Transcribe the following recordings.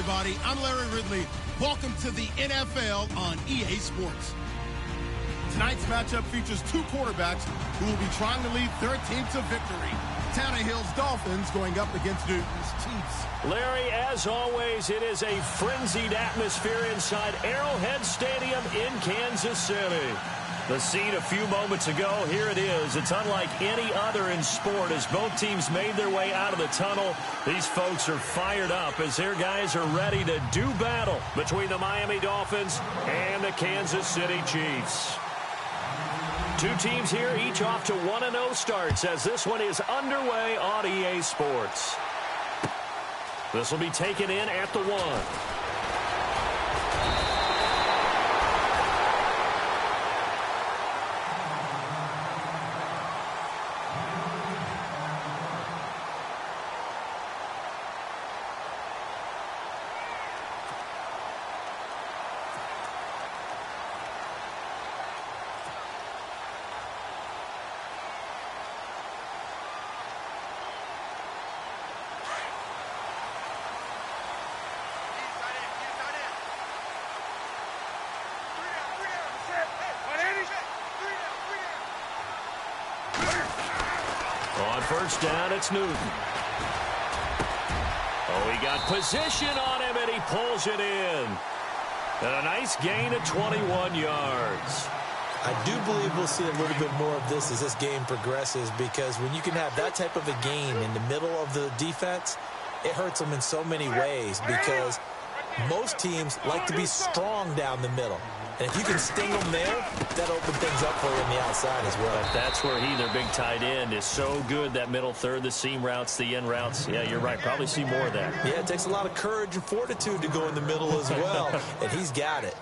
everybody. I'm Larry Ridley. Welcome to the NFL on EA Sports. Tonight's matchup features two quarterbacks who will be trying to lead their team to victory. Tannehill's Dolphins going up against Newton's Chiefs. Larry, as always, it is a frenzied atmosphere inside Arrowhead Stadium in Kansas City. The scene a few moments ago, here it is. It's unlike any other in sport as both teams made their way out of the tunnel. These folks are fired up as their guys are ready to do battle between the Miami Dolphins and the Kansas City Chiefs. Two teams here, each off to 1-0 starts as this one is underway on EA Sports. This will be taken in at the 1. On first down, it's Newton. Oh, he got position on him, and he pulls it in. And a nice gain of 21 yards. I do believe we'll see a little bit more of this as this game progresses, because when you can have that type of a gain in the middle of the defense, it hurts them in so many ways, because most teams like to be strong down the middle. And if you can sting them there, that'll open things up for you on the outside as well. But that's where their big tight end, is so good, that middle third, the seam routes, the end routes. Yeah, you're right. Probably see more of that. Yeah, it takes a lot of courage and fortitude to go in the middle as well, and he's got it.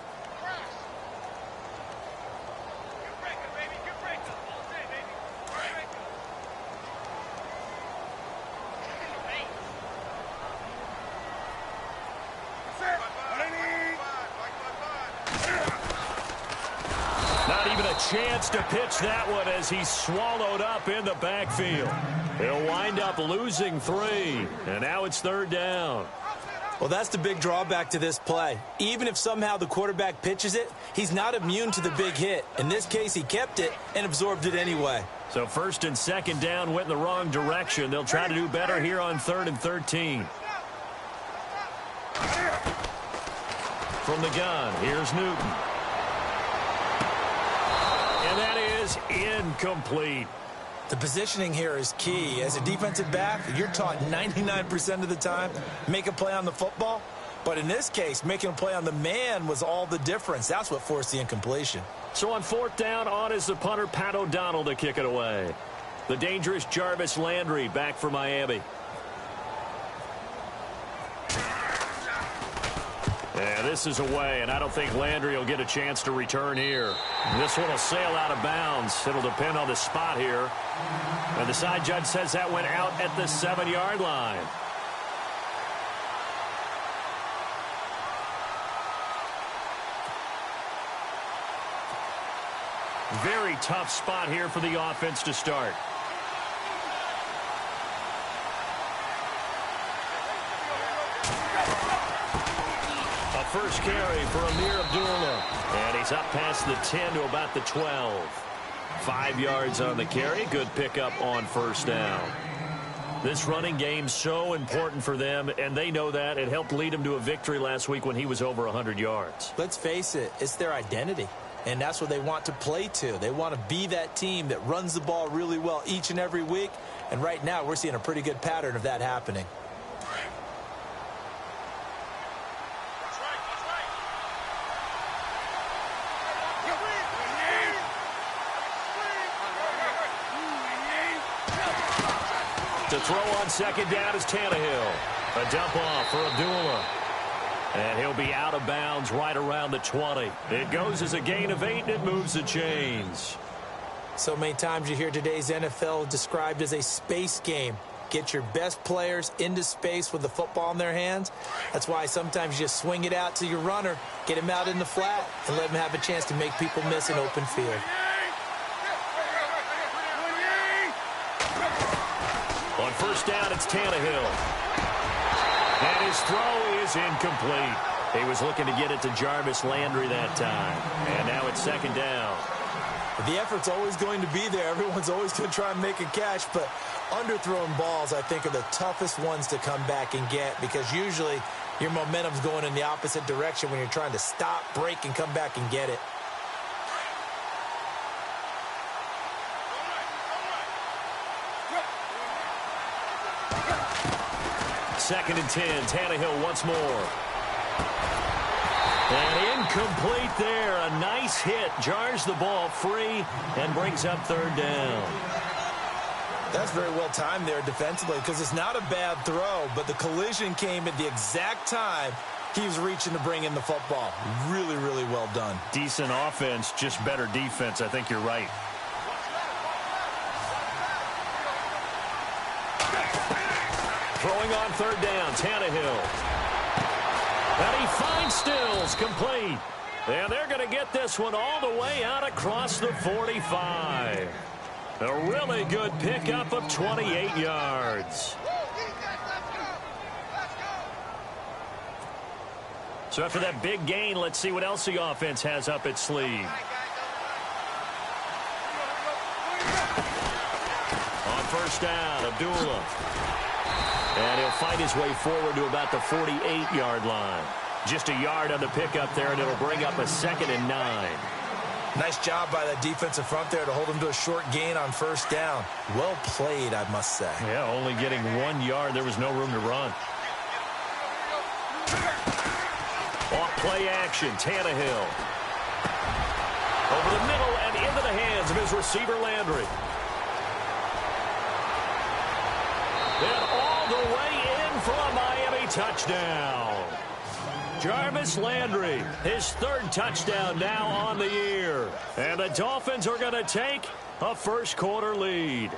Chance to pitch that one as he's swallowed up in the backfield. He'll wind up losing 3, and now it's third down. Well, that's the big drawback to this play. Even if somehow the quarterback pitches it, he's not immune to the big hit. In this case, he kept it and absorbed it anyway. So first and second down went in the wrong direction. They'll try to do better here on 3rd and 13. From the gun, here's Newton. And that is incomplete. The positioning here is key. As a defensive back, you're taught 99% of the time, make a play on the football. But in this case, making a play on the man was all the difference. That's what forced the incompletion. So on 4th down, on is the punter, Pat O'Donnell, to kick it away. The dangerous Jarvis Landry back for Miami. Yeah, this is away, and I don't think Landry will get a chance to return here. This one will sail out of bounds. It'll depend on the spot here. And the side judge says that went out at the 7-yard line. Very tough spot here for the offense to start. First carry for Amir Abdullah. And he's up past the 10 to about the 12. 5 yards on the carry. Good pickup on first down. This running game so important for them, and they know that. It helped lead them to a victory last week when he was over 100 yards. Let's face it, it's their identity. And that's what they want to play to. They want to be that team that runs the ball really well each and every week. And right now, we're seeing a pretty good pattern of that happening. To throw on second down is Tannehill. A dump off for Abdullah. And he'll be out of bounds right around the 20. It goes as a gain of 8, and it moves the chains. So many times you hear today's NFL described as a space game. Get your best players into space with the football in their hands. That's why sometimes you just swing it out to your runner, get him out in the flat, and let him have a chance to make people miss an open field. On first down, it's Tannehill. And his throw is incomplete. He was looking to get it to Jarvis Landry that time. And now it's second down. The effort's always going to be there. Everyone's always going to try and make a catch, but underthrown balls, I think, are the toughest ones to come back and get because usually your momentum's going in the opposite direction when you're trying to stop, break, and come back and get it. Second and 10. Tannehill once more. And incomplete there. A nice hit. Jars the ball free and brings up third down. That's very well timed there defensively because it's not a bad throw, but the collision came at the exact time he was reaching to bring in the football. Really, really well done. Decent offense, just better defense. I think you're right. Throwing on third down, Tannehill. And he finds Stills, complete. And they're going to get this one all the way out across the 45. A really good pickup of 28 yards. So after that big gain, let's see what else the offense has up its sleeve. On first down, Abdullah. And he'll fight his way forward to about the 48-yard line. Just a yard on the pickup there, and it'll bring up a 2nd and 9. Nice job by that defensive front there to hold him to a short gain on first down. Well played, I must say. Yeah, only getting 1 yard. There was no room to run. Off play action, Tannehill. Over the middle and into the hands of his receiver, Landry. And all the way in for a Miami touchdown. Jarvis Landry, his 3rd touchdown now on the year. And the Dolphins are going to take a first-quarter lead.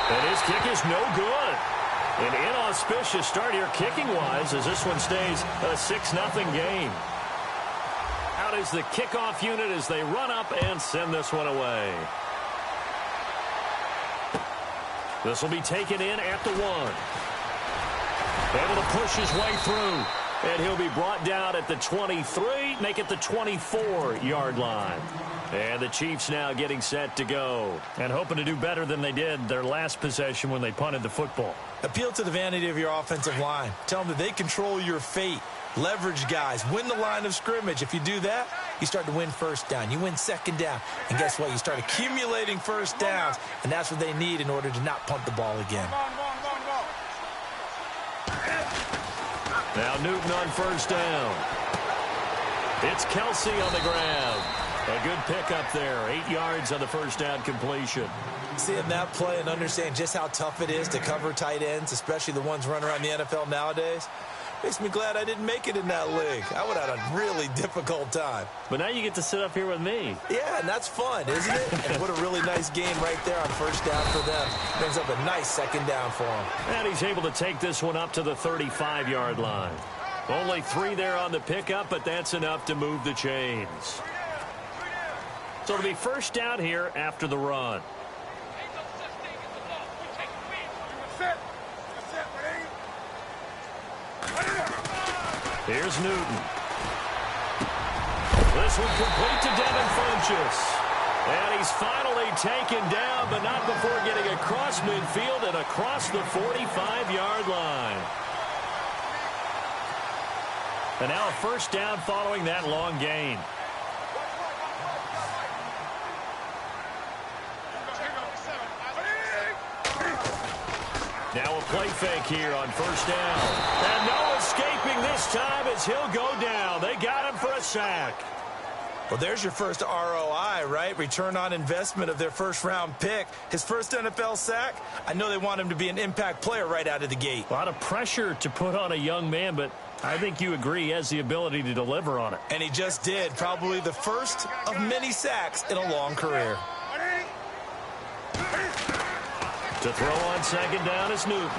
And his kick is no good. An inauspicious start here kicking-wise as this one stays a 6-0 game. Out is the kickoff unit as they run up and send this one away. This will be taken in at the 1. Able to push his way through. And he'll be brought down at the 23, make it the 24-yard line. And the Chiefs now getting set to go. And hoping to do better than they did their last possession when they punted the football. Appeal to the vanity of your offensive line. Tell them that they control your fate. Leverage guys. Win the line of scrimmage. If you do that, you start to win first down. You win second down. And guess what? You start accumulating first downs. And that's what they need in order to not punt the ball again. Now Newton on first down. It's Kelsey on the ground. A good pickup there. 8 yards on the first down completion. Seeing that play and understand just how tough it is to cover tight ends, especially the ones running around the NFL nowadays, makes me glad I didn't make it in that league. I would have had a really difficult time. But now you get to sit up here with me. Yeah, and that's fun, isn't it? And what a really nice game right there on first down for them. Brings up a nice second down for him. And he's able to take this one up to the 35-yard line. Only 3 there on the pickup, but that's enough to move the chains. So it'll be first down here after the run. Here's Newton. This one complete to Devin Funchess. And he's finally taken down, but not before getting across midfield and across the 45-yard line. And now a first down following that long gain. Now a play fake here on first down. And no escaping this time as he'll go down. They got him for a sack. Well, there's your first ROI, right? Return on investment of their first-round pick. His first NFL sack, I know they want him to be an impact player right out of the gate. A lot of pressure to put on a young man, but I think you agree he has the ability to deliver on it. And he just did. Probably the first of many sacks in a long career. To throw on second down is Newton.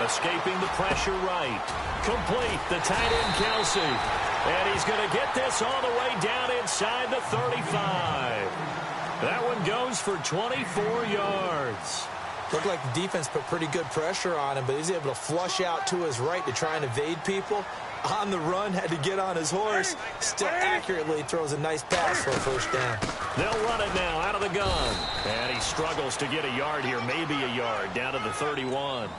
Escaping the pressure right. Complete, the tight end Kelsey. And he's going to get this all the way down inside the 35. That one goes for 24 yards. Looked like the defense put pretty good pressure on him, but he's able to flush out to his right to try and evade people. On the run, had to get on his horse. Still accurately throws a nice pass for a first down. They'll run it now out of the gun. And he struggles to get a yard here, maybe a yard, down to the 31.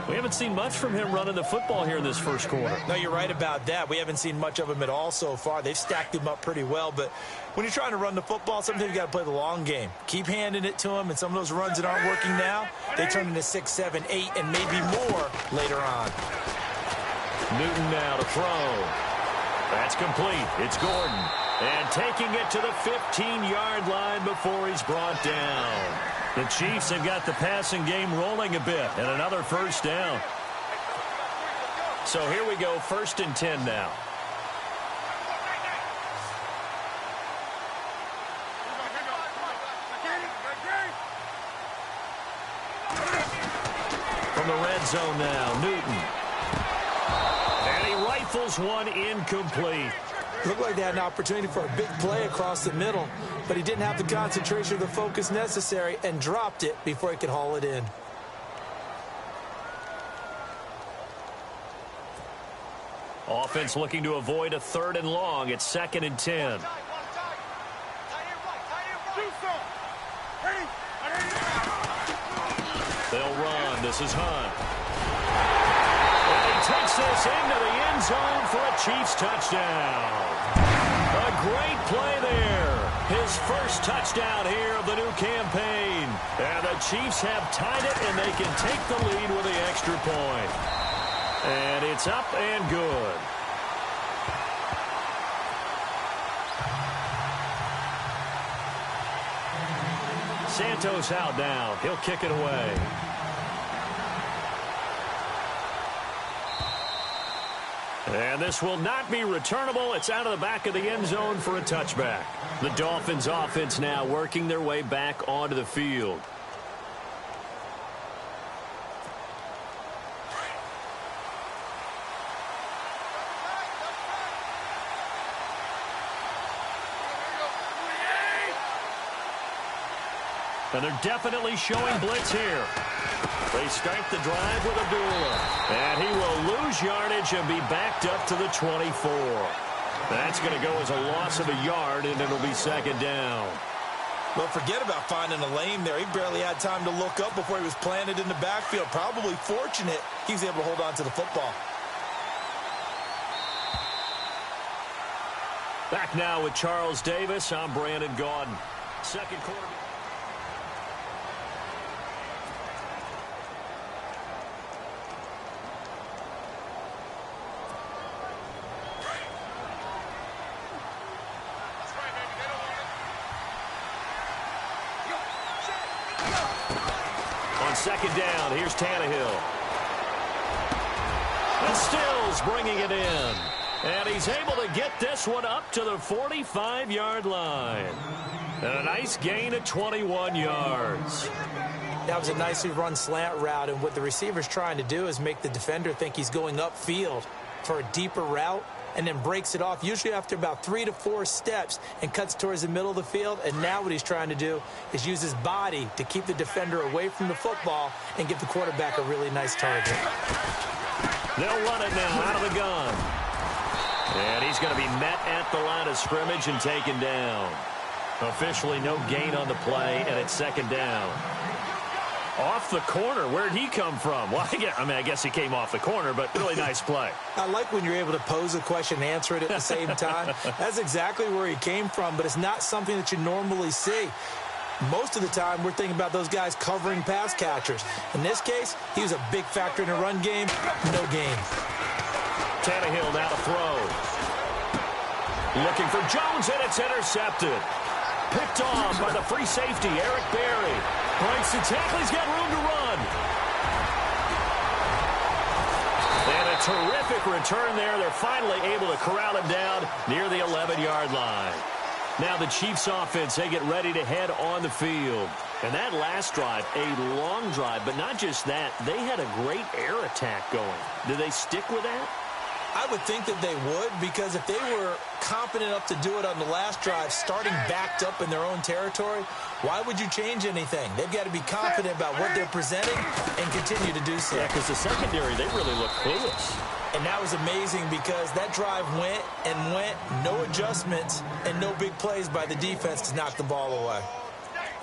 We haven't seen much from him running the football here in this first quarter. No, you're right about that. We haven't seen much of him at all so far. They've stacked him up pretty well, but when you're trying to run the football, sometimes you got to play the long game. Keep handing it to him, and some of those runs that aren't working now, they turn into 6, 7, 8, and maybe more later on. Newton now to throw. That's complete. It's Gordon. And taking it to the 15-yard line before he's brought down. The Chiefs have got the passing game rolling a bit, and another first down. So here we go, 1st and 10 now. From the red zone now, Newton. And he rifles one incomplete. Looked like they had an opportunity for a big play across the middle, but he didn't have the concentration or the focus necessary and dropped it before he could haul it in. Offense looking to avoid a 3rd and long. It's 2nd and 10. They'll run. This is Hunt. And he takes this into the end zone for a Chiefs touchdown. A great play there. His first touchdown here of the new campaign. And the Chiefs have tied it, and they can take the lead with the extra point. And it's up and good. Santos out now. He'll kick it away. And this will not be returnable. It's out of the back of the end zone for a touchback. The Dolphins offense now working their way back onto the field. And they're definitely showing blitz here. They start the drive with Abdullah. And he will lose yardage and be backed up to the 24. That's going to go as a loss of a yard, and it'll be 2nd down. Well, forget about finding a lane there. He barely had time to look up before he was planted in the backfield. Probably fortunate he was able to hold on to the football. Back now with Charles Davis. I'm Brandon Gaudin. Second quarter. On 2nd down, here's Tannehill. And Stills bringing it in. And he's able to get this one up to the 45-yard line. And a nice gain of 21 yards. That was a nicely run slant route, and what the receiver's trying to do is make the defender think he's going upfield for a deeper route, and then breaks it off, usually after about 3 to 4 steps, and cuts towards the middle of the field. And now what he's trying to do is use his body to keep the defender away from the football and give the quarterback a really nice target. They'll run it now out of the gun. And he's going to be met at the line of scrimmage and taken down. Officially no gain on the play, and it's 2nd down. Off the corner. Where'd he come from? Well, I guess he came off the corner, but really nice play. I like when you're able to pose a question and answer it at the same time. That's exactly where he came from, but it's not something that you normally see. Most of the time, we're thinking about those guys covering pass catchers. In this case, he was a big factor in the run game. No gain. Tannehill now to throw. Looking for Jones, and it's intercepted. Picked off by the free safety, Eric Berry. Breaks the tackle. He's got room to run. And a terrific return there. They're finally able to corral him down near the 11-yard line. Now the Chiefs offense, they get ready to head on the field. And that last drive, a long drive, but not just that. They had a great air attack going. Do they stick with that? I would think that they would, because if they were competent enough to do it on the last drive, starting backed up in their own territory, why would you change anything? They've got to be confident about what they're presenting and continue to do so. Yeah, because the secondary, they really look clueless. And that was amazing because that drive went and went, no adjustments and no big plays by the defense to knock the ball away.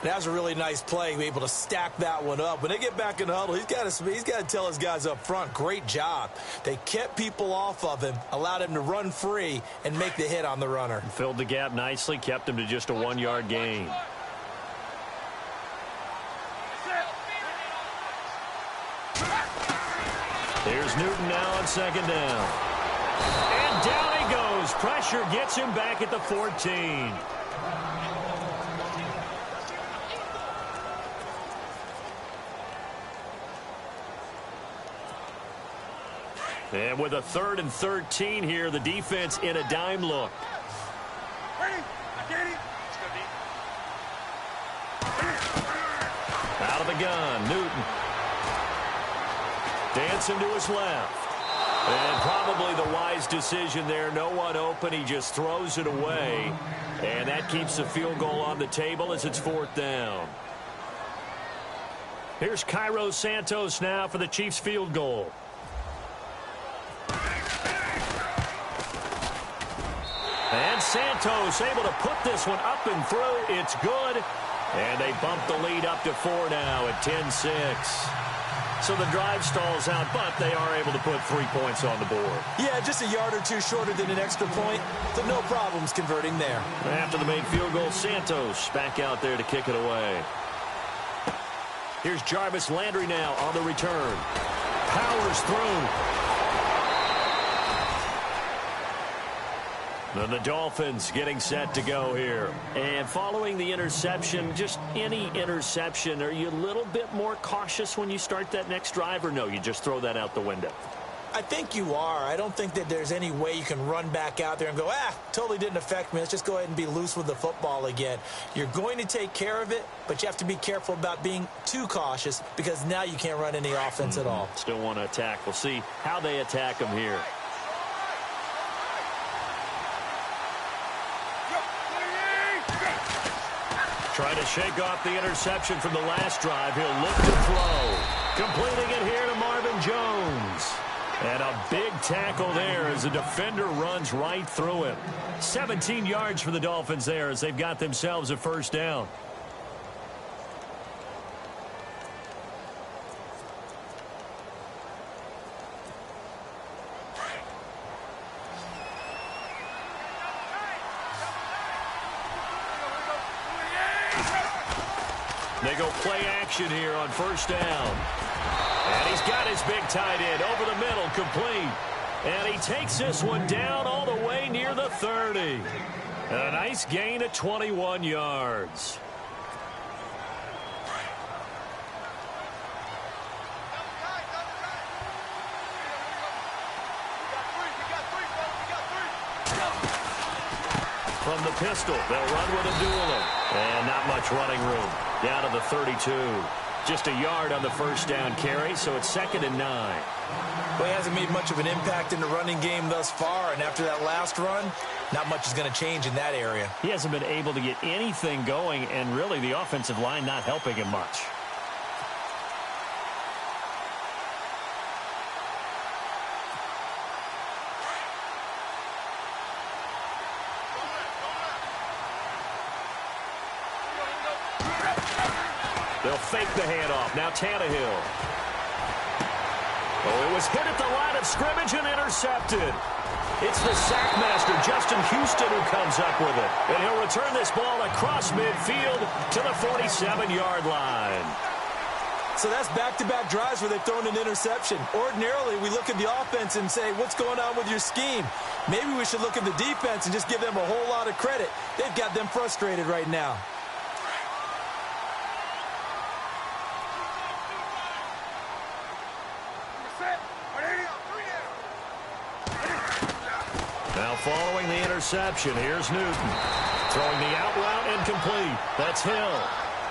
That was a really nice play, able to stack that one up. When they get back in the huddle, he's got to tell his guys up front, great job. They kept people off of him, allowed him to run free and make the hit on the runner. Filled the gap nicely, kept him to just a 1-yard gain. Here's Newton now on second down. And down he goes. Pressure gets him back at the 14. And with a 3rd and 13 here, the defense in a dime look. Out of the gun, Newton. Dancing to his left. And probably the wise decision there. No one open. He just throws it away. And that keeps the field goal on the table as it's 4th down. Here's Cairo Santos now for the Chiefs field goal. And Santos able to put this one up and through. It's good. And they bump the lead up to 4 now at 10-6. So the drive stalls out, but they are able to put 3 points on the board. Yeah, just a yard or two shorter than an extra point, so no problems converting there. After the made field goal, Santos back out there to kick it away. Here's Jarvis Landry now on the return. Powers through. And the Dolphins getting set to go here. And following the interception, just any interception, are you a little bit more cautious when you start that next drive, or no, you just throw that out the window? I think you are. I don't think that there's any way you can run back out there and go, totally didn't affect me. Let's just go ahead and be loose with the football again. You're going to take care of it, but you have to be careful about being too cautious because now you can't run any offense at all. Still want to attack. We'll see how they attack them here. Trying to shake off the interception from the last drive. He'll look to throw. Completing it here to Marvin Jones. And a big tackle there as the defender runs right through him. 17 yards for the Dolphins there as they've got themselves a 1st down. They go play action here on 1st down. And he's got his big tight end over the middle, complete. And he takes this one down all the way near the 30. A nice gain of 21 yards. From the pistol, they'll run with a dueler. And not much running room. Down to the 32. Just a yard on the 1st down carry, so it's 2nd and 9. Well, he hasn't made much of an impact in the running game thus far, and after that last run, not much is going to change in that area. He hasn't been able to get anything going, and really the offensive line not helping him much. They'll fake the handoff. Now Tannehill. Oh, it was hit at the line of scrimmage and intercepted. It's the sackmaster, Justin Houston, who comes up with it. And he'll return this ball across midfield to the 47-yard line. So that's back-to-back drives where they've thrown an interception. Ordinarily, we look at the offense and say, what's going on with your scheme? Maybe we should look at the defense and just give them a whole lot of credit. They've got them frustrated right now. Now following the interception, here's Newton. Throwing the out route incomplete. That's Hill.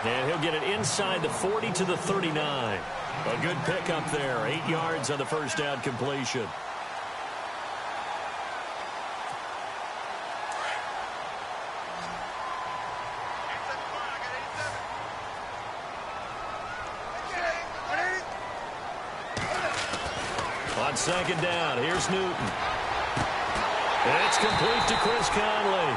And he'll get it inside the 40 to the 39. A good pickup there. 8 yards on the 1st down completion. On second down, here's Newton. It's complete to Chris Conley.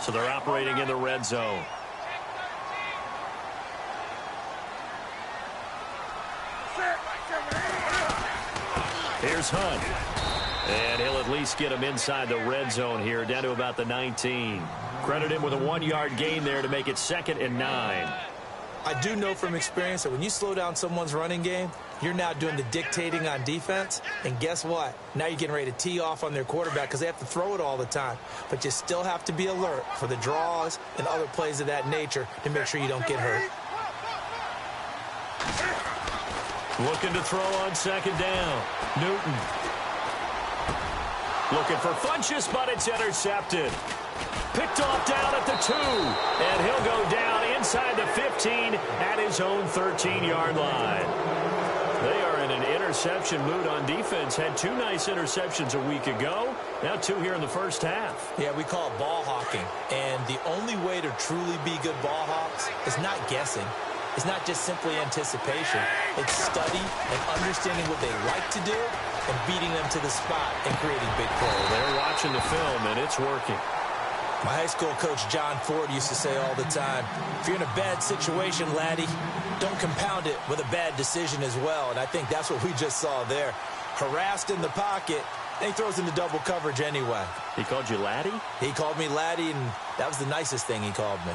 So they're operating in the red zone. Here's Hunt. And he'll at least get him inside the red zone here, down to about the 19. Credit him with a 1-yard gain there to make it 2nd and 9. I do know from experience that when you slow down someone's running game, you're now doing the dictating on defense. And guess what? Now you're getting ready to tee off on their quarterback because they have to throw it all the time. But you still have to be alert for the draws and other plays of that nature to make sure you don't get hurt. Looking to throw on second down. Newton. Looking for Funchess, but it's intercepted. Picked off down at the 2. And he'll go down inside the 15 at his own 13-yard line. They are in an interception mood on defense. Had 2 nice interceptions a week ago. Now 2 here in the first half. Yeah, we call it ball hawking. And the only way to truly be good ball hawks is not guessing. It's not just simply anticipation. It's study and understanding what they like to do and beating them to the spot and creating big plays. They're watching the film, and it's working. My high school coach, John Ford, used to say all the time, if you're in a bad situation, laddie, don't compound it with a bad decision as well. And I think that's what we just saw there. Harassed in the pocket, and he throws into double coverage anyway. He called you laddie? He called me laddie, and that was the nicest thing he called me.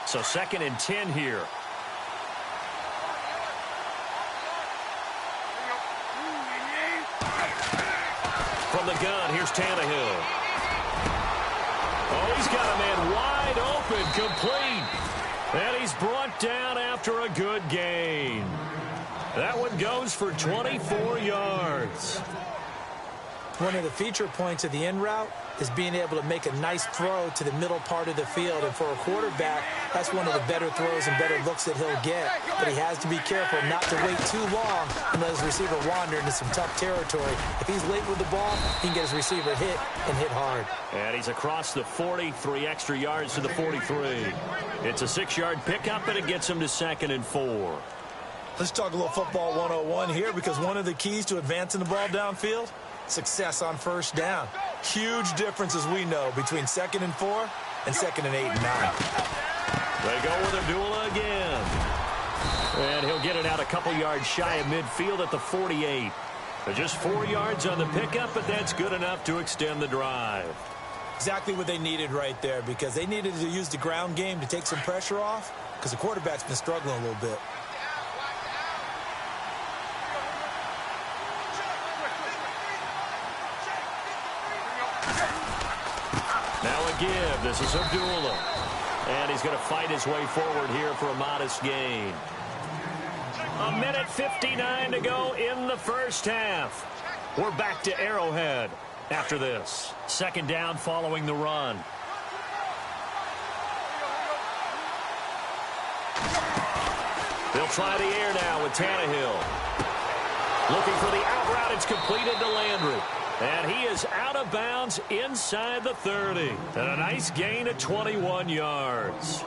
So 2nd and 10 here. From the gun, here's Tannehill. Oh, he's got a man wide open, complete. And he's brought down after a good gain. That one goes for 24 yards. One of the feature points of the in route is being able to make a nice throw to the middle part of the field. And for a quarterback, that's one of the better throws and better looks that he'll get. But he has to be careful not to wait too long and let his receiver wander into some tough territory. If he's late with the ball, he can get his receiver hit and hit hard. And he's across the 40, 3 extra yards to the 43. It's a 6-yard pickup, and it gets him to 2nd and 4. Let's talk a little football 101 here, because one of the keys to advancing the ball downfield, success on first down. Huge difference, as we know, between 2nd and 4 and 2nd and 8 and 9. They go with Abdullah again. And he'll get it out a couple yards shy of midfield at the 48. Just 4 yards on the pickup, but that's good enough to extend the drive. Exactly what they needed right there, because they needed to use the ground game to take some pressure off, because the quarterback's been struggling a little bit. Now a give. This is Abdullah. And he's going to fight his way forward here for a modest gain. 1:59 to go in the first half. We're back to Arrowhead after this. 2nd down following the run. They'll try the air now with Tannehill. Looking for the out route. It's completed to Landry. And he is out of bounds inside the 30. And a nice gain of 21 yards.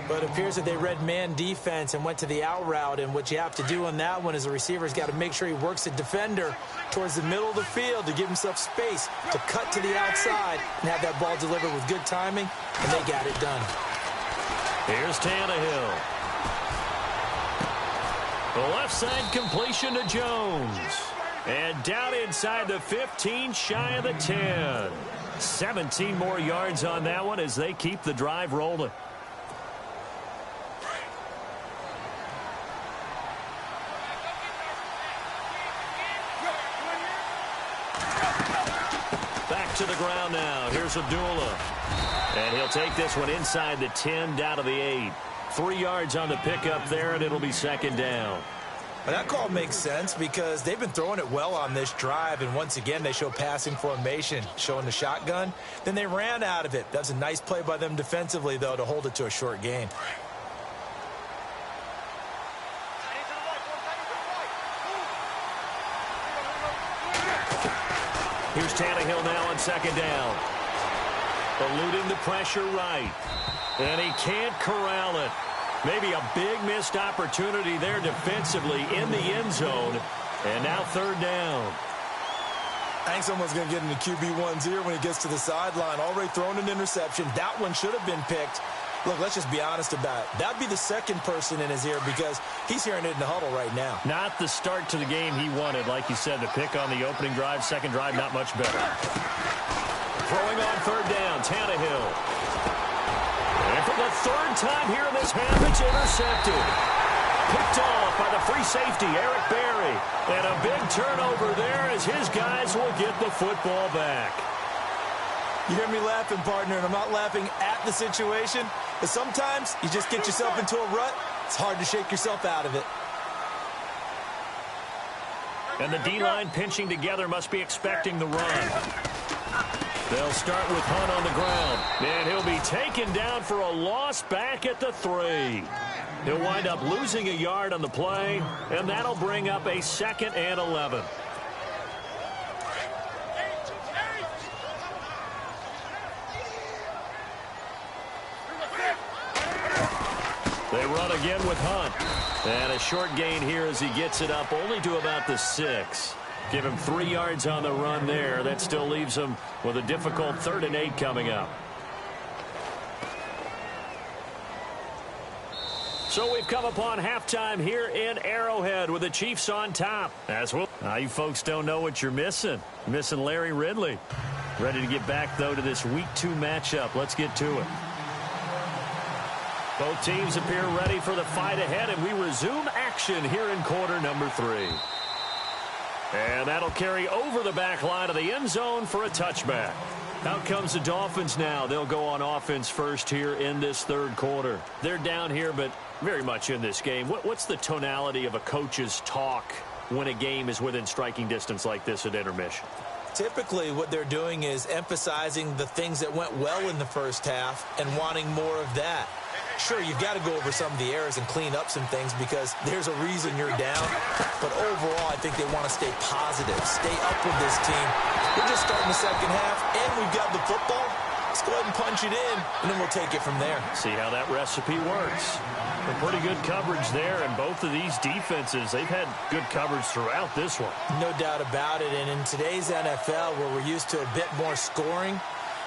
But it appears that they read man defense and went to the out route. And what you have to do on that one is the receiver's got to make sure he works the defender towards the middle of the field to give himself space to cut to the outside and have that ball delivered with good timing. And they got it done. Here's Tannehill. The left side completion to Jones. And down inside the 15, shy of the 10. 17 more yards on that one as they keep the drive rolling. Back to the ground now. Here's Abdullah. And he'll take this one inside the 10, down to the 8. 3 yards on the pickup there, and it'll be 2nd down. Well, that call makes sense because they've been throwing it well on this drive, and once again they show passing formation, showing the shotgun. Then they ran out of it. That's a nice play by them defensively, though, to hold it to a short gain. Here's Tannehill now on second down. Eluding the pressure right. And he can't corral it. Maybe a big missed opportunity there defensively in the end zone. And now third down. I think someone's going to get in the QB1's ear when he gets to the sideline. Already thrown an interception. That one should have been picked. Look, let's just be honest about it. That'd be the second person in his ear because he's hearing it in the huddle right now. Not the start to the game he wanted, like you said, to pick on the opening drive. Second drive, not much better. Throwing on third down, Tannehill. And for the third time here in this half, it's intercepted. Picked off by the free safety, Eric Berry. And a big turnover there as his guys will get the football back. You hear me laughing, partner, and I'm not laughing at the situation. But sometimes you just get yourself into a rut. It's hard to shake yourself out of it. And the D-line pinching together must be expecting the run. They'll start with Hunt on the ground. And he'll be taken down for a loss back at the 3. He'll wind up losing a yard on the play, and that'll bring up a 2nd and 11. They run again with Hunt. And a short gain here as he gets it up only to about the 6. Give him 3 yards on the run there. That still leaves him with a difficult 3rd and 8 coming up. So we've come upon halftime here in Arrowhead with the Chiefs on top. As well, you folks don't know what you're missing. You're missing Larry Ridley. Ready to get back, though, to this Week 2 matchup. Let's get to it. Both teams appear ready for the fight ahead, and we resume action here in quarter number 3. And that'll carry over the back line of the end zone for a touchback. Out comes the Dolphins now. They'll go on offense first here in this 3rd quarter. They're down here, but very much in this game. What's the tonality of a coach's talk when a game is within striking distance like this at intermission? Typically, what they're doing is emphasizing the things that went well in the first half and wanting more of that. Sure, you've got to go over some of the errors and clean up some things because there's a reason you're down. But overall, I think they want to stay positive, stay up with this team. We're just starting the second half, and we've got the football. Let's go ahead and punch it in, and then we'll take it from there. See how that recipe works. A pretty good coverage there, and both of these defenses, they've had good coverage throughout this one. No doubt about it, and in today's NFL, where we're used to a bit more scoring,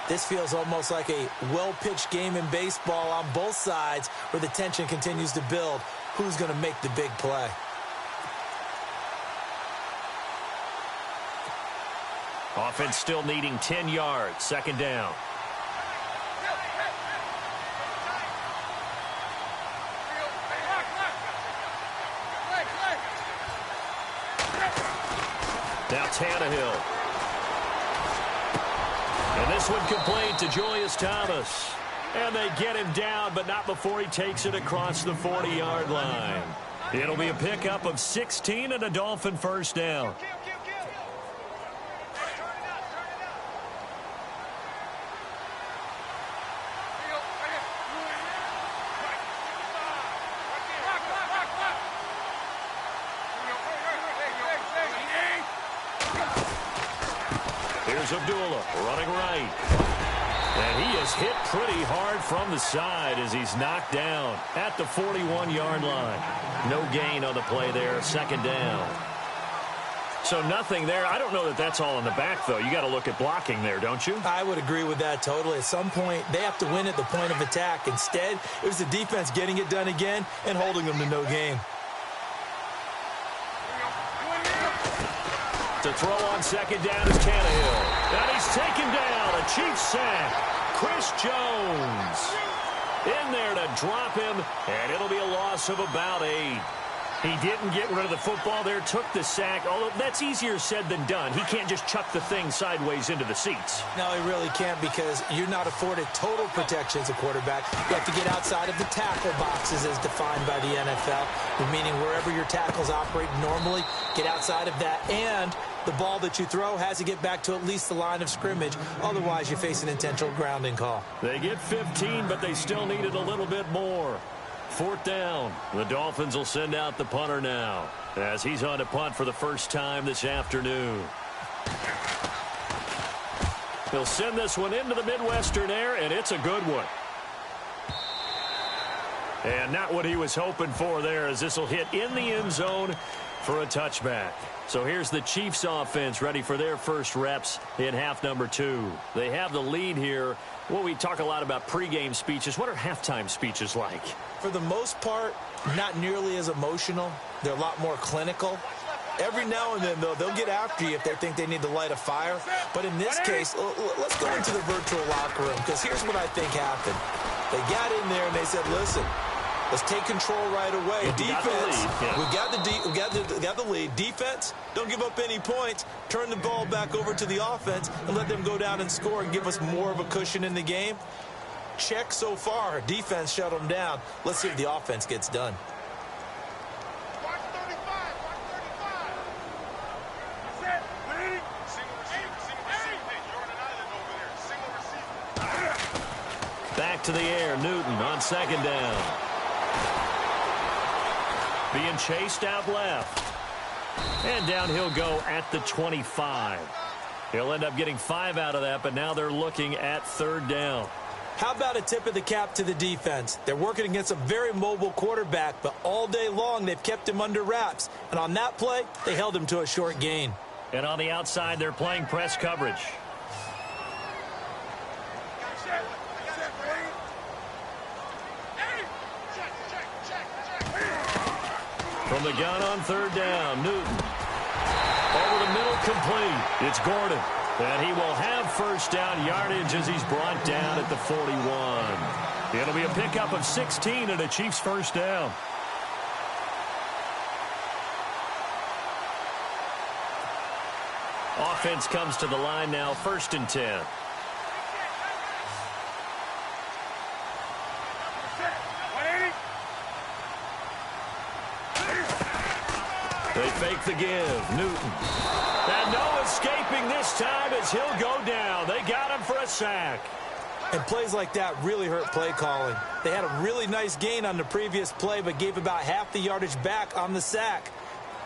this feels almost like a well-pitched game in baseball on both sides where the tension continues to build. Who's going to make the big play? Offense still needing 10 yards. 2nd down. Now Tannehill. And this one complete to Julius Thomas. And they get him down, but not before he takes it across the 40-yard line. It'll be a pickup of 16 and a Dolphin first down. Here's Abdullah running right. And he is hit pretty hard from the side as he's knocked down at the 41-yard line. No gain on the play there. 2nd down. So nothing there. I don't know that that's all in the back, though. You got to look at blocking there, don't you? I would agree with that totally. At some point, they have to win at the point of attack. Instead, it was the defense getting it done again and holding them to no gain. To throw on 2nd down is Tannehill. And he's taken down. A Chiefs sack. Chris Jones in there to drop him, and it'll be a loss of about 8. He didn't get rid of the football there, took the sack, although that's easier said than done. He can't just chuck the thing sideways into the seats. No, he really can't because you're not afforded total protection as a quarterback. You have to get outside of the tackle boxes as defined by the NFL, meaning wherever your tackles operate normally, get outside of that, and the ball that you throw has to get back to at least the line of scrimmage. Otherwise, you face an intentional grounding call. They get 15, but they still needed a little bit more. 4th down. The Dolphins will send out the punter now as he's on to punt for the first time this afternoon. He'll send this one into the Midwestern air, and it's a good one. And not what he was hoping for there, as this will hit in the end zone for a touchback. So here's the Chiefs offense ready for their first reps in half number 2. They have the lead here. Well, we talk a lot about pregame speeches. What are halftime speeches like? For the most part, not nearly as emotional. They're a lot more clinical. Every now and then, though, they'll get after you if they think they need to light a fire. But in this case, let's go into the virtual locker room, because here's what I think happened. They got in there and they said, listen, let's take control right away. Defense, we got the lead. Defense, don't give up any points. Turn the ball back over to the offense and let them go down and score and give us more of a cushion in the game. Check so far. Defense shut them down. Let's see if the offense gets done. Back to the air, Newton on second down. Being chased out left. And down he'll go at the 25. He'll end up getting 5 out of that, but now they're looking at third down. How about a tip of the cap to the defense? They're working against a very mobile quarterback, but all day long they've kept him under wraps. And on that play, they held him to a short gain. And on the outside, they're playing press coverage. From the gun on third down, Newton. Over the middle, complete. It's Gordon. And he will have first down yardage as he's brought down at the 41. It'll be a pickup of 16 and a Chiefs first down. Offense comes to the line now, 1st and 10. They fake the give. Newton. And no escaping this time as he'll go down. They got him for a sack. And plays like that really hurt play calling. They had a really nice gain on the previous play, but gave about half the yardage back on the sack.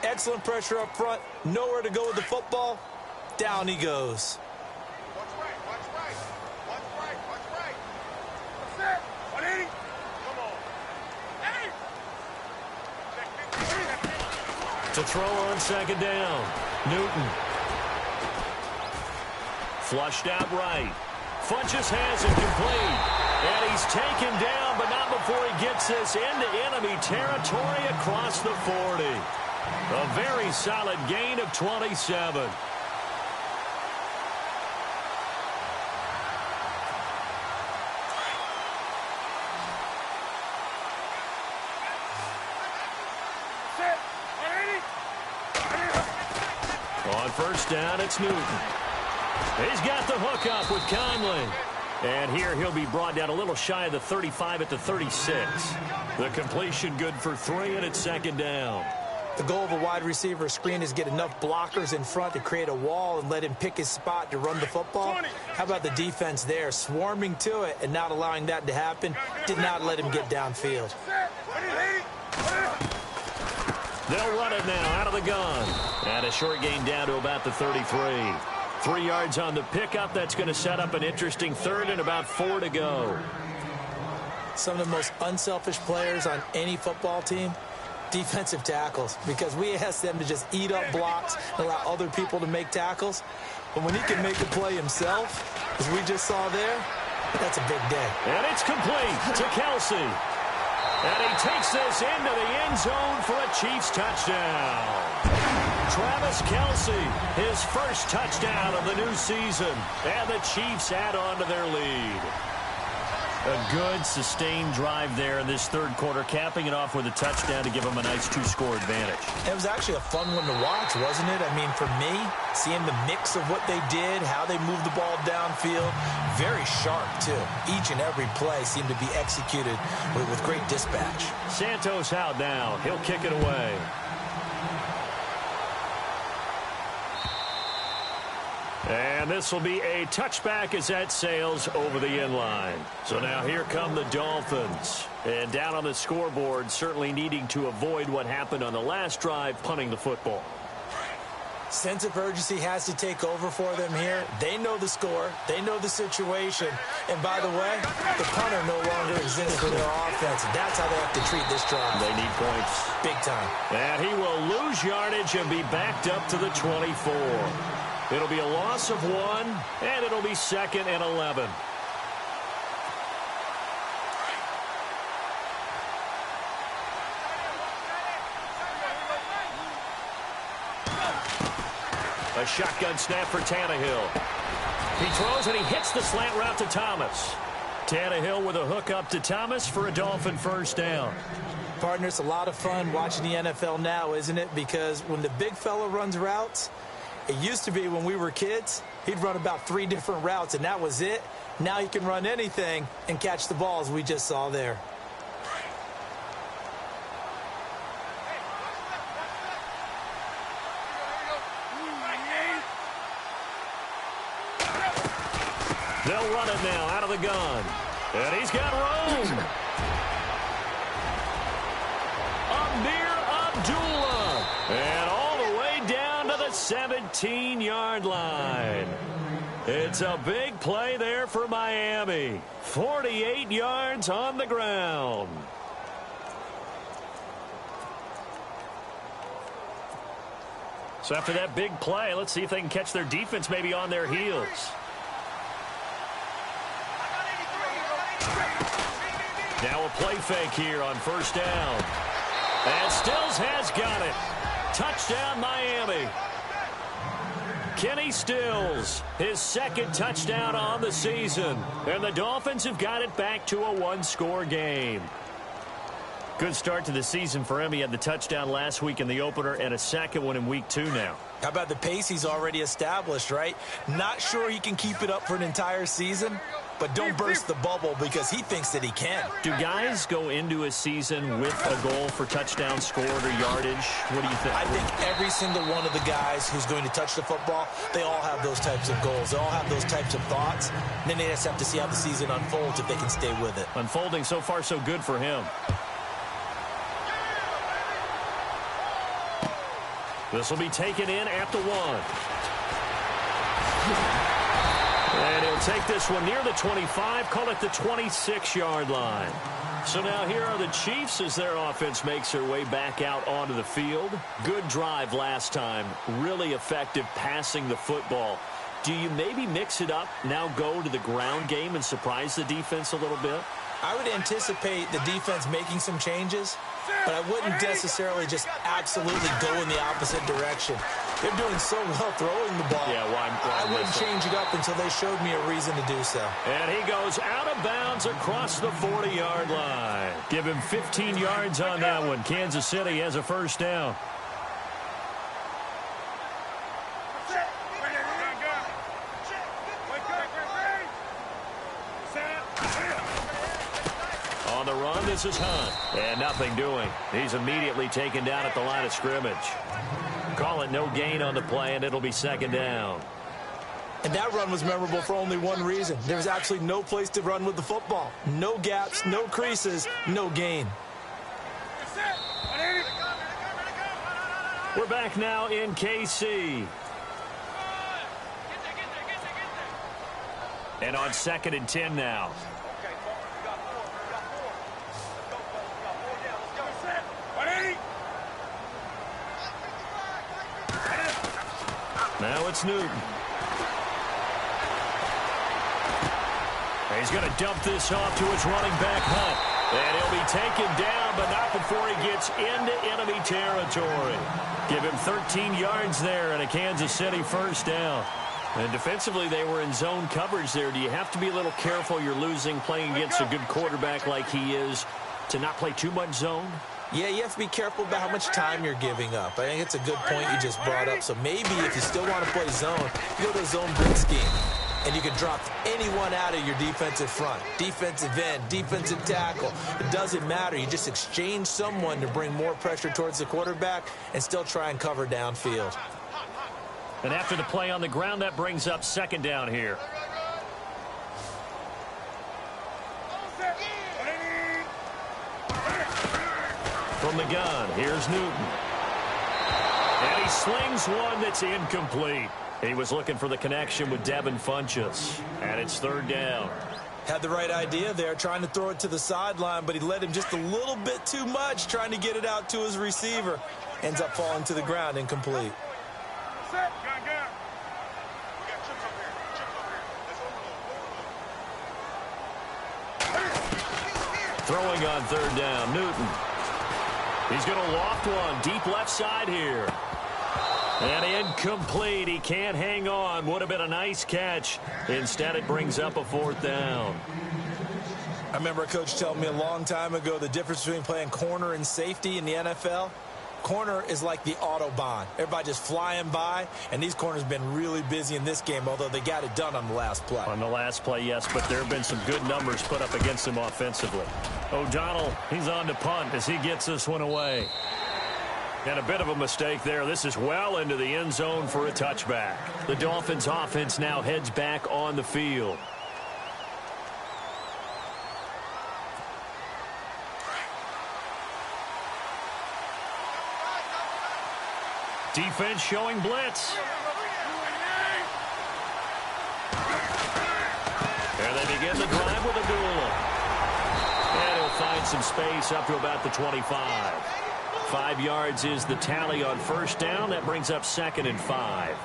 Excellent pressure up front. Nowhere to go with the football. Down he goes. To throw on second down. Newton. Flushed out right. Funches has it complete. And he's taken down, but not before he gets this into enemy territory across the 40. A very solid gain of 27. On first down, it's Newton. He's got the hook up with Conley. And here he'll be brought down a little shy of the 35 at the 36. The completion good for 3, and it's second down. The goal of a wide receiver screen is get enough blockers in front to create a wall and let him pick his spot to run the football. How about the defense there, swarming to it and not allowing that to happen? Did not let him get downfield. They'll run it now out of the gun. And a short gain down to about the 33. 3 yards on the pickup. That's going to set up an interesting third and about 4 to go. Some of the most unselfish players on any football team, defensive tackles, because we ask them to just eat up blocks and allow other people to make tackles. But when he can make a play himself, as we just saw there, that's a big day. And it's complete to Kelsey. And he takes this into the end zone for a Chiefs touchdown. Travis Kelsey, his first touchdown of the new season. And the Chiefs add on to their lead. A good, sustained drive there in this third quarter, capping it off with a touchdown to give them a nice 2-score advantage. It was actually a fun one to watch, wasn't it? I mean, for me, seeing the mix of what they did, how they moved the ball downfield, very sharp, too. Each and every play seemed to be executed with great dispatch. Santos out now. He'll kick it away. And this will be a touchback as that sails over the end line. So now here come the Dolphins. And down on the scoreboard, certainly needing to avoid what happened on the last drive, punting the football. Sense of urgency has to take over for them here. They know the score. They know the situation. And by the way, the punter no longer exists for their offense. That's how they have to treat this drive. They need points. Big time. And he will lose yardage and be backed up to the 24. It'll be a loss of 1, and it'll be 2nd and 11. A shotgun snap for Tannehill. He throws and he hits the slant route to Thomas. Tannehill with a hook up to Thomas for a Dolphin first down. Partner, it's a lot of fun watching the NFL now, isn't it? Because when the big fella runs routes, it used to be when we were kids, he'd run about 3 different routes, and that was it. Now he can run anything and catch the balls we just saw there. They'll run it now out of the gun. And he's got room. Amir Abdullah. And all the way down to the 17-yard line. It's a big play there for Miami. 48 yards on the ground. So after that big play, let's see if they can catch their defense maybe on their heels. Now a play fake here on first down. And Stills has got it. Touchdown, Miami. Kenny Stills, his 2nd touchdown on the season. And the Dolphins have got it back to a 1-score game. Good start to the season for him. He had the touchdown last week in the opener and a 2nd one in week 2 now. How about the pace he's already established, right? Not sure he can keep it up for an entire season, but don't burst the bubble because he thinks that he can. Do guys go into a season with a goal for touchdown scored or yardage? What do you think? I think every single one of the guys who's going to touch the football, they all have those types of goals. They all have those types of thoughts. And then they just have to see how the season unfolds if they can stay with it. Unfolding so far so good for him. This will be taken in at the 1. And he'll take this one near the 25, call it the 26-yard line. So now here are the Chiefs as their offense makes their way back out onto the field. Good drive last time. Really effective passing the football. Do you maybe mix it up, now go to the ground game and surprise the defense a little bit? I would anticipate the defense making some changes, but I wouldn't necessarily just absolutely go in the opposite direction. They're doing so well throwing the ball. Yeah, why I wouldn't change it up until they showed me a reason to do so. And he goes out of bounds across the 40-yard line. Give him 15 yards on that one. Kansas City has a first down. On the run, this is Hunt. And nothing doing. He's immediately taken down at the line of scrimmage. Call it no gain on the play, and it'll be 2nd down. And that run was memorable for only one reason. There was absolutely no place to run with the football. No gaps, no creases, no gain. We're back now in KC. And on 2nd and 10 now. Now it's Newton. He's going to dump this off to his running back, Hunt. And he'll be taken down, but not before he gets into enemy territory. Give him 13 yards there and a Kansas City first down. And defensively, they were in zone coverage there. Do you have to be a little careful? You're losing, playing against a good quarterback like he is, to not play too much zone? Yeah, you have to be careful about how much time you're giving up. I think it's a good point you just brought up. So maybe if you still want to play zone, you go to a zone blitz scheme. And you can drop anyone out of your defensive front. Defensive end, defensive tackle. It doesn't matter. You just exchange someone to bring more pressure towards the quarterback and still try and cover downfield. And after the play on the ground, that brings up 2nd down here. From the gun, here's Newton. And he slings one that's incomplete. He was looking for the connection with Devin Funchess. And it's third down. Had the right idea there, trying to throw it to the sideline, but he led him just a little bit too much, trying to get it out to his receiver. Ends up falling to the ground, incomplete. Throwing on third down, Newton. He's going to loft one deep left side here. And incomplete. He can't hang on. Would have been a nice catch. Instead, it brings up a fourth down. I remember a coach telling me a long time ago the difference between playing corner and safety in the NFL. Corner is like the Autobahn. Everybody just flying by, and these corners have been really busy in this game, although they got it done on the last play. On the last play, yes, but there have been some good numbers put up against him offensively. O'Donnell, he's on to punt as he gets this one away. And a bit of a mistake there. This is well into the end zone for a touchback. The Dolphins offense now heads back on the field. Defense showing blitz. And they begin the drive with a duel. And he'll find some space up to about the 25. 5 yards is the tally on first down. That brings up 2nd and 5.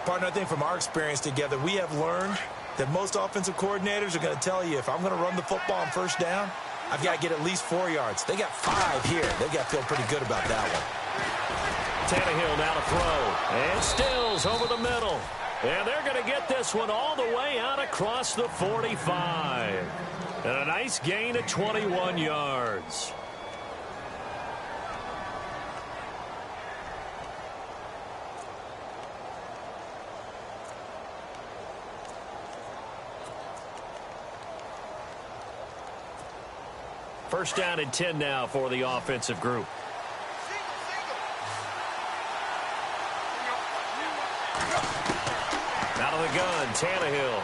Partner, I think from our experience together, we have learned that most offensive coordinators are going to tell you, if I'm going to run the football on first down, I've got to get at least 4 yards. They got 5 here. They got to feel pretty good about that one. Tannehill now to throw. And Stills over the middle. And they're going to get this one all the way out across the 45. And a nice gain of 21 yards. First down and 10 now for the offensive group. Out of the gun, Tannehill.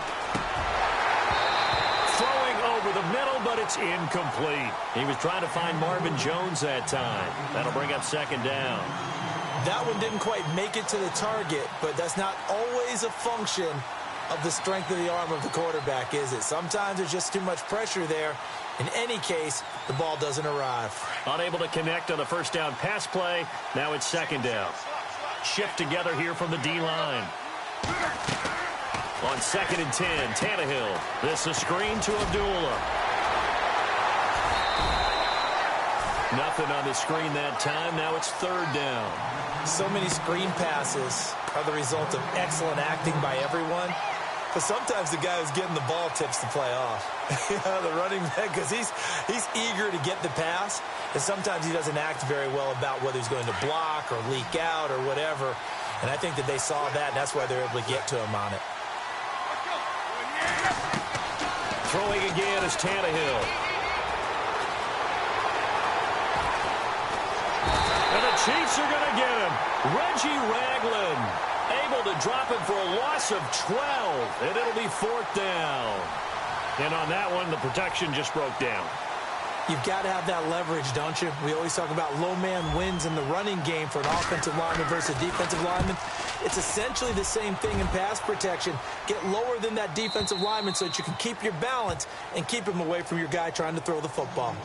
Throwing over the middle, but it's incomplete. He was trying to find Marvin Jones that time. That'll bring up 2nd down. That one didn't quite make it to the target, but that's not always a function of the strength of the arm of the quarterback, is it? Sometimes there's just too much pressure there. In any case, the ball doesn't arrive. Unable to connect on the first down pass play. Now it's 2nd down. Shift together here from the D-line. On 2nd and 10, Tannehill. This is a screen to Abdullah. Nothing on the screen that time. Now it's 3rd down. So many screen passes are the result of excellent acting by everyone. But sometimes the guy who's getting the ball tips the play off. The running back, because he's eager to get the pass, and sometimes he doesn't act very well about whether he's going to block or leak out or whatever. And I think that they saw that, and that's why they're able to get to him on it. Throwing again is Tannehill. And the Chiefs are going to get him. Reggie Ragland able to drop him for a loss of 12, and it'll be 4th down. And on that one, the protection just broke down. You've got to have that leverage, don't you? We always talk about low man wins in the running game for an offensive lineman versus a defensive lineman. It's essentially the same thing in pass protection. Get lower than that defensive lineman so that you can keep your balance and keep him away from your guy trying to throw the football.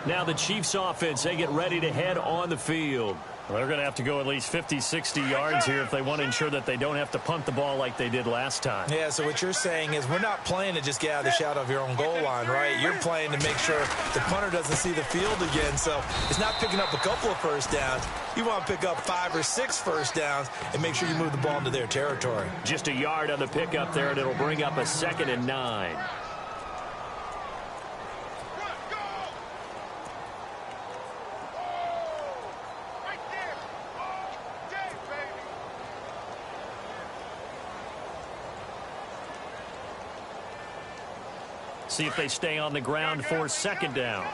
Now the Chiefs offense, they get ready to head on the field. Well, they're going to have to go at least 50, 60 yards here if they want to ensure that they don't have to punt the ball like they did last time. Yeah, so what you're saying is we're not playing to just get out of the shadow of your own goal line, right? You're playing to make sure the punter doesn't see the field again. So it's not picking up a couple of first downs. You want to pick up 5 or 6 first downs and make sure you move the ball into their territory. Just a yard on the pickup there, and it'll bring up a 2nd and 9. See if they stay on the ground for 2nd down.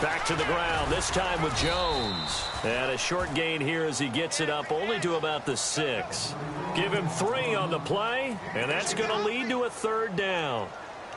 Back back to the ground, this time with Jones. And a short gain here as he gets it up only to about the 6. Give him 3 on the play, and that's going to lead to a 3rd down.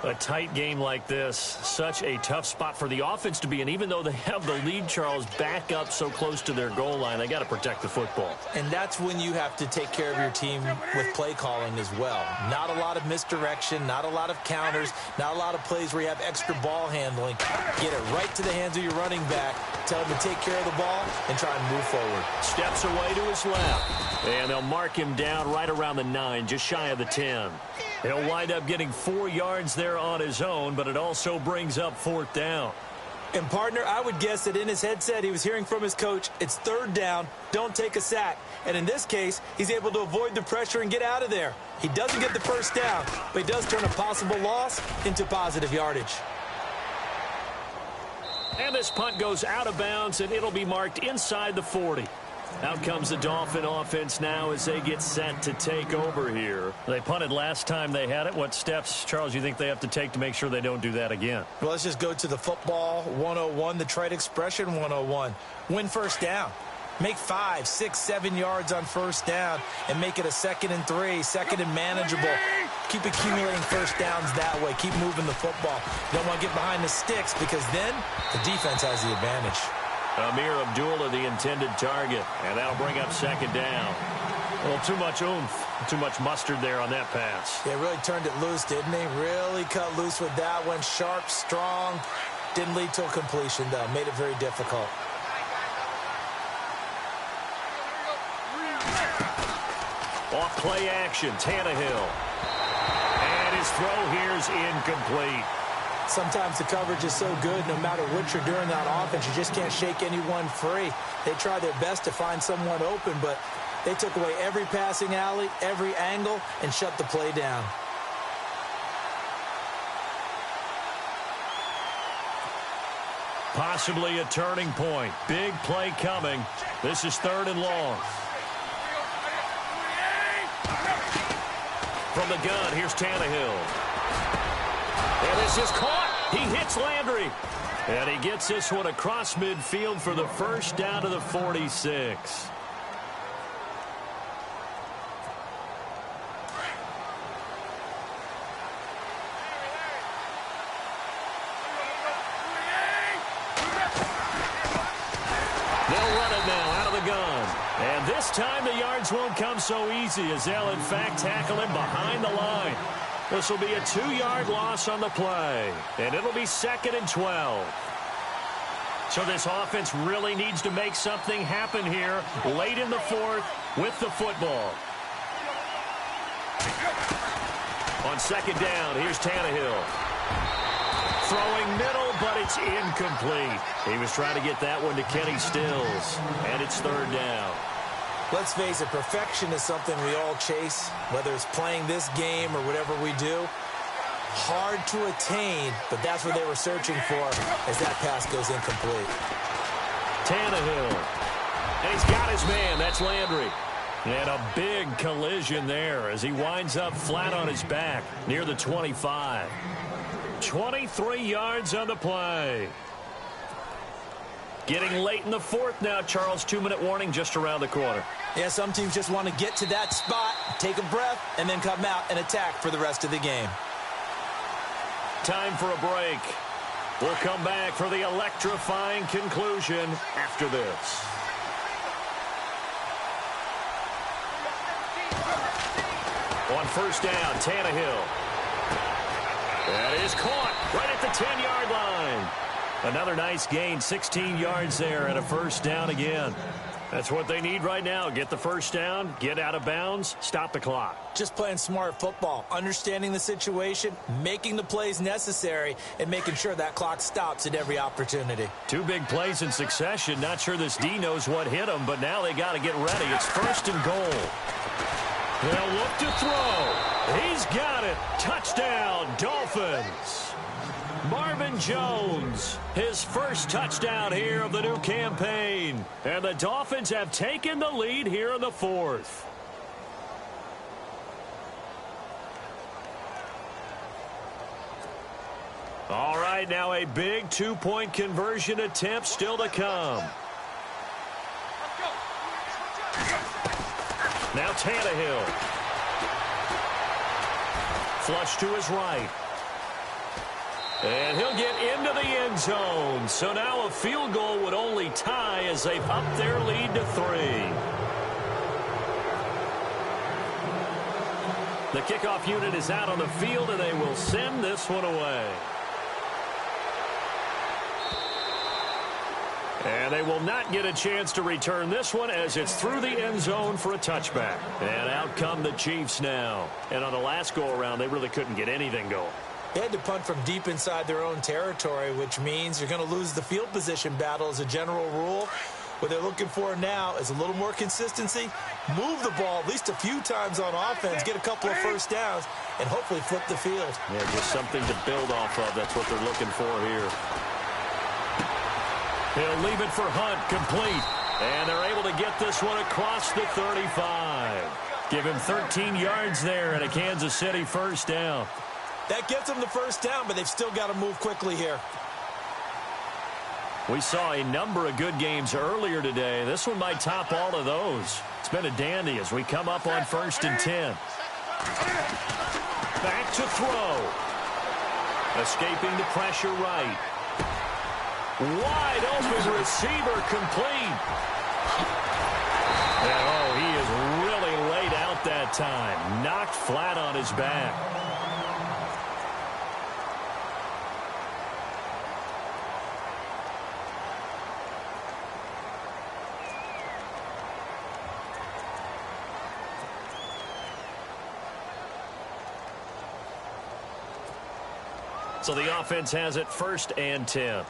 A tight game like this, such a tough spot for the offense to be in. Even though they have the lead, Charles, back up so close to their goal line, they got to protect the football. And that's when you have to take care of your team with play calling as well. Not a lot of misdirection, not a lot of counters, not a lot of plays where you have extra ball handling. Get it right to the hands of your running back, tell him to take care of the ball, and try and move forward. Steps away to his left, and they'll mark him down right around the 9, just shy of the 10. He'll wind up getting 4 yards there on his own, but it also brings up 4th down. And, partner, I would guess that in his headset he was hearing from his coach, it's 3rd down, don't take a sack. And in this case, he's able to avoid the pressure and get out of there. He doesn't get the 1st down, but he does turn a possible loss into positive yardage. And this punt goes out of bounds, and it'll be marked inside the 40. Out comes the Dolphin offense now as they get set to take over here. They punted last time they had it. What steps, Charles, you think they have to take to make sure they don't do that again? Well, let's just go to the football 101, the trite expression 101. Win 1st down. Make 5, 6, 7 yards on 1st down and make it a 2nd and 3, 2nd and manageable. Keep accumulating 1st downs that way. Keep moving the football. You don't want to get behind the sticks because then the defense has the advantage. Amir Abdullah, the intended target, and that'll bring up 2nd down. A little too much oomph, too much mustard there on that pass. Yeah, really turned it loose, didn't he? Really cut loose with that one. Sharp, strong. Didn't lead to a completion, though. Made it very difficult. Off play action, Tannehill. And his throw here is incomplete. Sometimes the coverage is so good, no matter what you're doing on offense, you just can't shake anyone free. They try their best to find someone open, but they took away every passing alley, every angle, and shut the play down. Possibly a turning point. Big play coming. This is 3rd and long. From the gun, here's Tannehill. And this is caught. He hits Landry. And he gets this one across midfield for the 1st down to the 46. They'll run it now out of the gun. And this time the yards won't come so easy as they'll, in fact, tackle him behind the line. This will be a 2-yard loss on the play, and it'll be 2nd and 12. So this offense really needs to make something happen here late in the 4th with the football. On 2nd down, here's Tannehill. Throwing middle, but it's incomplete. He was trying to get that one to Kenny Stills, and it's 3rd down. Let's face it, perfection is something we all chase, whether it's playing this game or whatever we do. Hard to attain, but that's what they were searching for as that pass goes incomplete. Tannehill. And he's got his man. That's Landry. And a big collision there as he winds up flat on his back near the 25. 23 yards on the play. Getting late in the 4th now, Charles. 2-minute warning just around the corner. Yeah, some teams just want to get to that spot, take a breath, and then come out and attack for the rest of the game. Time for a break. We'll come back for the electrifying conclusion after this. On 1st down, Tannehill. That is caught right at the 10-yard line. Another nice gain, 16 yards there and a 1st down again. That's what they need right now. Get the 1st down, get out of bounds, stop the clock. Just playing smart football, understanding the situation, making the plays necessary, and making sure that clock stops at every opportunity. 2 big plays in succession. Not sure this D knows what hit him, but now they got to get ready. It's 1st and goal. They'll look to throw. He's got it. Touchdown, Dolphins. Marvin Jones, his 1st touchdown here of the new campaign. And the Dolphins have taken the lead here in the 4th. All right, now a big two-point conversion attempt still to come. Now Tannehill. Flush to his right. And he'll get into the end zone. So now a field goal would only tie as they've upped their lead to 3. The kickoff unit is out on the field, and they will send this one away. And they will not get a chance to return this one as it's through the end zone for a touchback. And out come the Chiefs now. And on the last go-around, they really couldn't get anything going. They had to punt from deep inside their own territory, which means you're going to lose the field position battle as a general rule. What they're looking for now is a little more consistency, move the ball at least a few times on offense, get a couple of first downs, and hopefully flip the field. Yeah, just something to build off of. That's what they're looking for here. He'll leave it for Hunt, complete. And they're able to get this one across the 35. Give him 13 yards there and a Kansas City first down. That gets them the first down, but they've still got to move quickly here. We saw a number of good games earlier today. This one might top all of those. It's been a dandy as we come up on 1st and 10. Back to throw. Escaping the pressure right. Wide open receiver complete. And oh, he is really laid out that time. Knocked flat on his back. So the offense has it 1st and 10.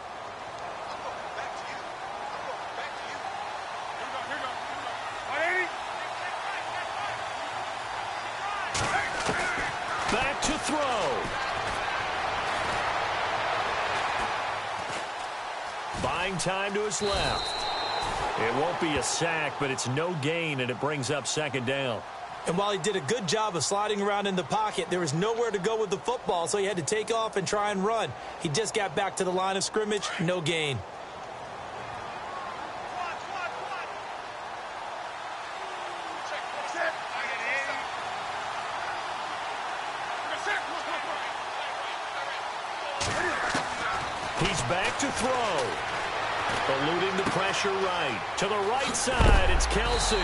Back to throw. Buying time to his left. It won't be a sack, but it's no gain, and it brings up 2nd down. And while he did a good job of sliding around in the pocket, there was nowhere to go with the football, so he had to take off and try and run. He just got back to the line of scrimmage, no gain. He's back to throw. Eluding the pressure right. To the right side, it's Kelsey.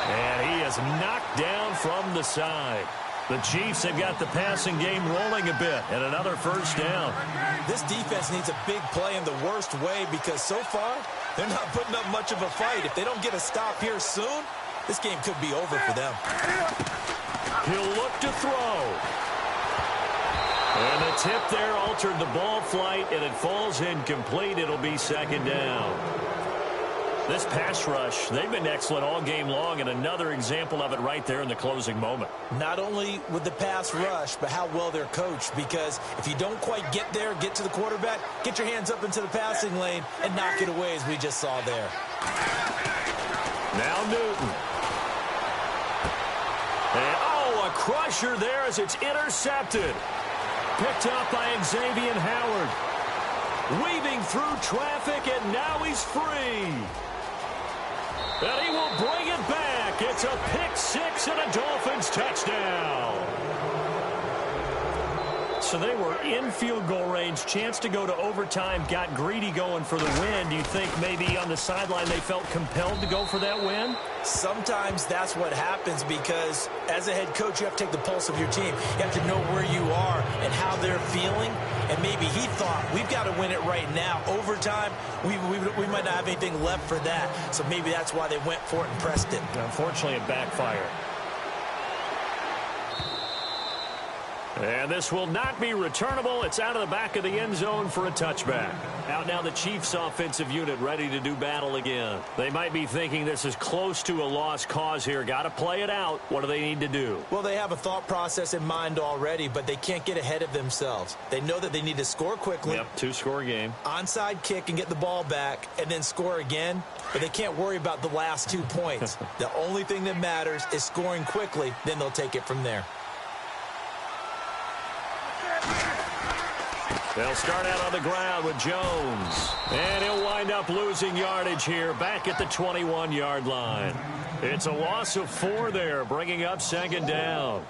And he is knocked down from the side. The Chiefs have got the passing game rolling a bit, and another first down. This defense needs a big play in the worst way because so far, they're not putting up much of a fight. If they don't get a stop here soon, this game could be over for them. He'll look to throw. And the tip there altered the ball flight, and it falls incomplete. It'll be 2nd down. This pass rush, they've been excellent all game long, and another example of it right there in the closing moment. Not only with the pass rush, but how well they're coached, because if you don't quite get there, get to the quarterback, get your hands up into the passing lane and knock it away as we just saw there. Now Newton. And, oh, a crusher there as it's intercepted. Picked up by Xavier Howard. Weaving through traffic, and now he's free. And he will bring it back. It's a pick six and a Dolphins touchdown. So they were in field goal range. Chance to go to overtime. Got greedy going for the win. Do you think maybe on the sideline they felt compelled to go for that win? Sometimes that's what happens because as a head coach, you have to take the pulse of your team. You have to know where you are and how they're feeling. And maybe he thought, we've got to win it right now. Overtime, we might not have anything left for that. So maybe that's why they went for it and pressed it. Unfortunately, it backfired. And this will not be returnable. It's out of the back of the end zone for a touchback. Out now the Chiefs offensive unit ready to do battle again. They might be thinking this is close to a lost cause here. Got to play it out. What do they need to do? Well, they have a thought process in mind already, but they can't get ahead of themselves. They know that they need to score quickly. Yep, two-score game. Onside kick and get the ball back and then score again. But they can't worry about the last 2 points. The only thing that matters is scoring quickly. Then they'll take it from there. They'll start out on the ground with Jones. And he'll wind up losing yardage here back at the 21-yard line. It's a loss of 4 there, bringing up second down.